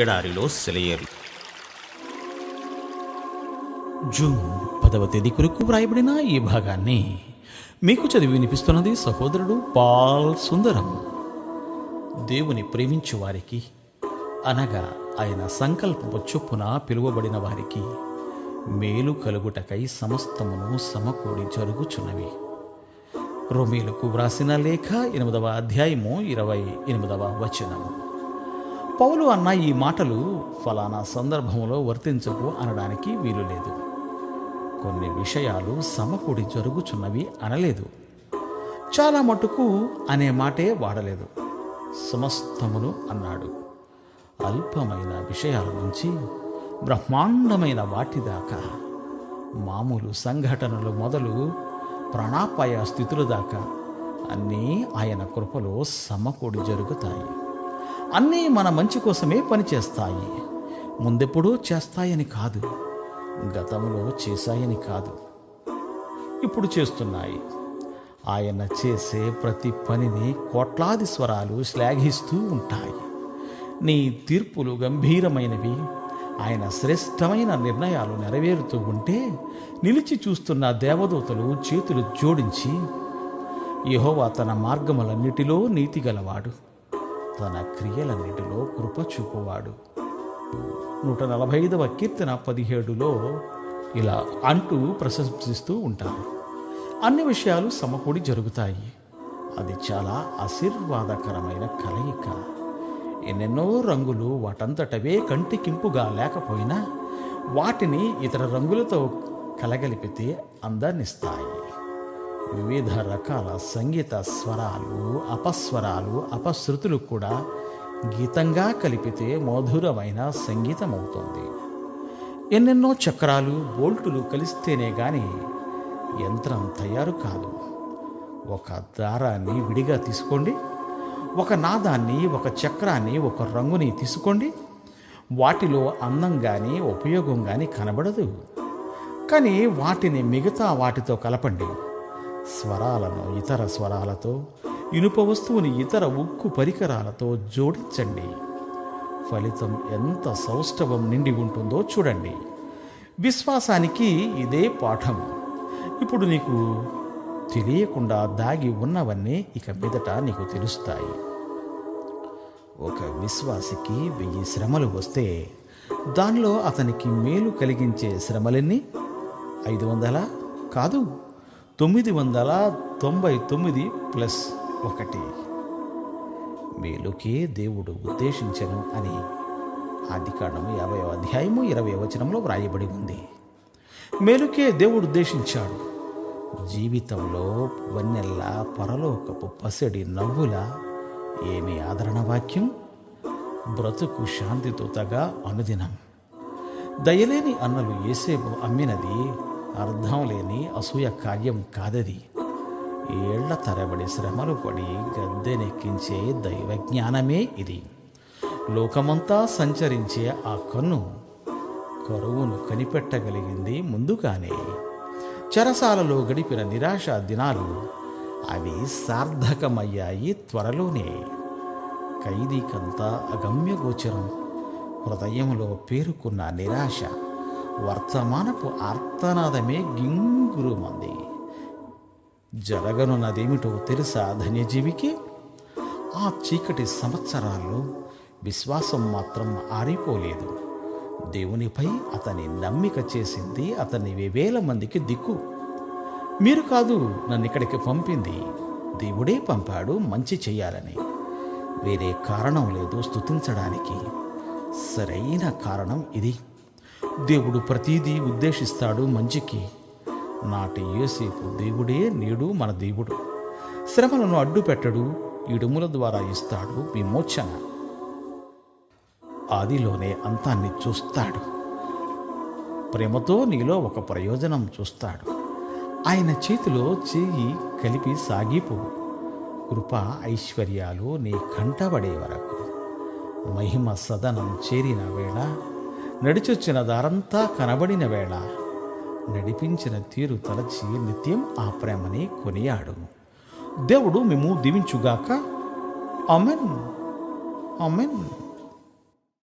ఎడారిలో సెలయేరు. జూన్ 10వ తేదీ కొరకు వ్రాయబడిన ఈ భాగాన్ని మీకు చదివి వినిపిస్తున్నది సహోదరుడు పాల్ సుందరం. దేవుని ప్రేమించు వారికి, అనగా ఆయన సంకల్పపు చొప్పున పిలువబడిన వారికి మేలు కలుగుటకై సమస్తమును సమకూడి జరుగుచున్నవి. రోమీయులకు వ్రాసిన లేఖ 8వ అధ్యాయము 28వ వచనము. పౌలు అన్న ఈ మాటలు ఫలానా సందర్భంలో వర్తించకు అనడానికి వీలు లేదు. కొన్ని విషయాలు సమకూడి జరుగుచున్నవి అనలేదు. చాలా మటుకు అనే మాటే వాడలేదు. సమస్తమును అన్నాడు. అల్పమైన విషయాల నుంచి బ్రహ్మాండమైన వాటి దాకా, మామూలు సంఘటనలు మొదలు ప్రాణాపాయ స్థితుల దాకా అన్నీ ఆయన కృపలో సమకూడి జరుగుతాయి. అన్నీ మన మంచి కోసమే పనిచేస్తాయి. ముందెప్పుడూ చేస్తాయని కాదు, గతంలో చేశాయని కాదు, ఇప్పుడు చేస్తున్నాయి. ఆయన చేసే ప్రతి పనిని కోట్లాది స్వరాలు శ్లాఘిస్తూ ఉంటాయి. నీ తీర్పులు గంభీరమైనవి. ఆయన శ్రేష్టమైన నిర్ణయాలు నెరవేరుతూ ఉంటే నిలిచి చూస్తున్న దేవదూతలు చేతులు జోడించి, యెహోవా తన మార్గములన్నిటిలో నీతి గలవాడు, తన క్రియలన్నిటిలో కృప చూపువాడు. 145వ కీర్తన 17లో ఇలా అంటూ ప్రశంసిస్తూ ఉంటారు. అన్ని విషయాలు సమకూడి జరుగుతాయి. అది చాలా ఆశీర్వాదకరమైన కలయిక. ఎన్నెన్నో రంగులు వాటంతటవే కంటికింపుగా లేకపోయినా వాటిని ఇతర రంగులతో కలగలిపితే అందాన్నిస్తాయి. వివిధ రకాల సంగీత స్వరాలు, అపస్వరాలు, అపశృతులు కూడా గీతంగా కలిపితే మధురమైన సంగీతం అవుతుంది. ఎన్నెన్నో చక్రాలు, బోల్టులు కలిస్తేనే గాని యంత్రం తయారు కాదు. ఒక దారాన్ని విడిగా తీసుకోండి, ఒక నాదాన్ని, ఒక చక్రాన్ని, ఒక రంగుని తీసుకోండి, వాటిలో అందం కానీ ఉపయోగం కానీ కనబడదు. కానీ వాటిని మిగతా వాటితో కలపండి. స్వరాలను ఇతర స్వరాలతో, ఇనుప వస్తువుని ఇతర ఉక్కు పరికరాలతో జోడించండి. ఫలితం ఎంత సౌష్ఠవం నిండి ఉంటుందో చూడండి. విశ్వాసానికి ఇదే పాఠం. ఇప్పుడు నీకు తెలియకుండా దాగి ఉన్నవన్నీ ఇక మీదట నీకు తెలుస్తాయి. ఒక విశ్వాసికి 1000 శ్రమలు వస్తే దానిలో అతనికి మేలు కలిగించే శ్రమలెన్ని? 500 కాదు, 999 ప్లస్ 1. మేలుకే దేవుడు ఉద్దేశించెను అని ఆదికాండము 50వ అధ్యాయము 20వ వచనంలో వ్రాయబడి ఉంది. మేలుకే దేవుడు ఉద్దేశించాడు. జీవితంలో వన్నెల్ల పరలోకపు పసిడి నవ్వుల ఏమి ఆదరణ వాక్యం! బ్రతుకు శాంతితోతగా అనుదినం. దయలేని అన్నలు యేసేపు అమ్మినది అర్థం లేని అసూయ కార్యం కాదది. ఏళ్ల తరబడి శ్రమలు పడి గద్దెనెక్కించే దైవజ్ఞానమే ఇది. లోకమంతా సంచరించే ఆ కన్ను కరువును కనిపెట్టగలిగింది ముందుగానే. చెరసాలలో గడిపిన నిరాశ దినాలు అవి సార్థకమయ్యాయి త్వరలోనే. ఖైదీకంతా అగమ్యగోచరం. హృదయంలో పేరుకున్న నిరాశ వర్తమానపు ఆర్తనాదమే గింగురుమంది. జరగనున్నదేమిటో తెలుసా ధన్యజీవికి? ఆ చీకటి సంవత్సరాల్లో విశ్వాసం మాత్రం ఆరిపోలేదు. దేవునిపై అతని నమ్మిక చేసింది అతని 1000 మందికి దిక్కు. మీరు కాదు నన్ను ఇక్కడికి పంపింది, దేవుడే పంపాడు మంచి చెయ్యాలని. వేరే కారణం లేదు స్తుతించడానికి. సరైన కారణం ఇది. దేవుడు ప్రతిదీ ఉద్దేశిస్తాడు మంచికి. నాటి యోసేపు దేవుడే నేడు మన దేవుడు. శ్రమలను అడ్డుపెట్టడు, ఇడుముల ద్వారా ఇస్తాడు విమోచన. ఆదిలోనే అంతాన్ని చూస్తాడు. ప్రేమతో నీలో ఒక ప్రయోజనం చూస్తాడు. ఆయన చేతిలో చేయి కలిపి సాగిపో. కృప ఐశ్వర్యాలు నీ కంటబడే వరకు. మహిమ సదనం చేరిన వేళ, నడిచొచ్చిన దారంతా కనబడిన వేళ, నడిపించిన తీరు తలచి నిత్యం ఆ ప్రేమని కొనియాడు. దేవుడు మేము దీవించుగాక. ఆమెన్. ఆమెన్.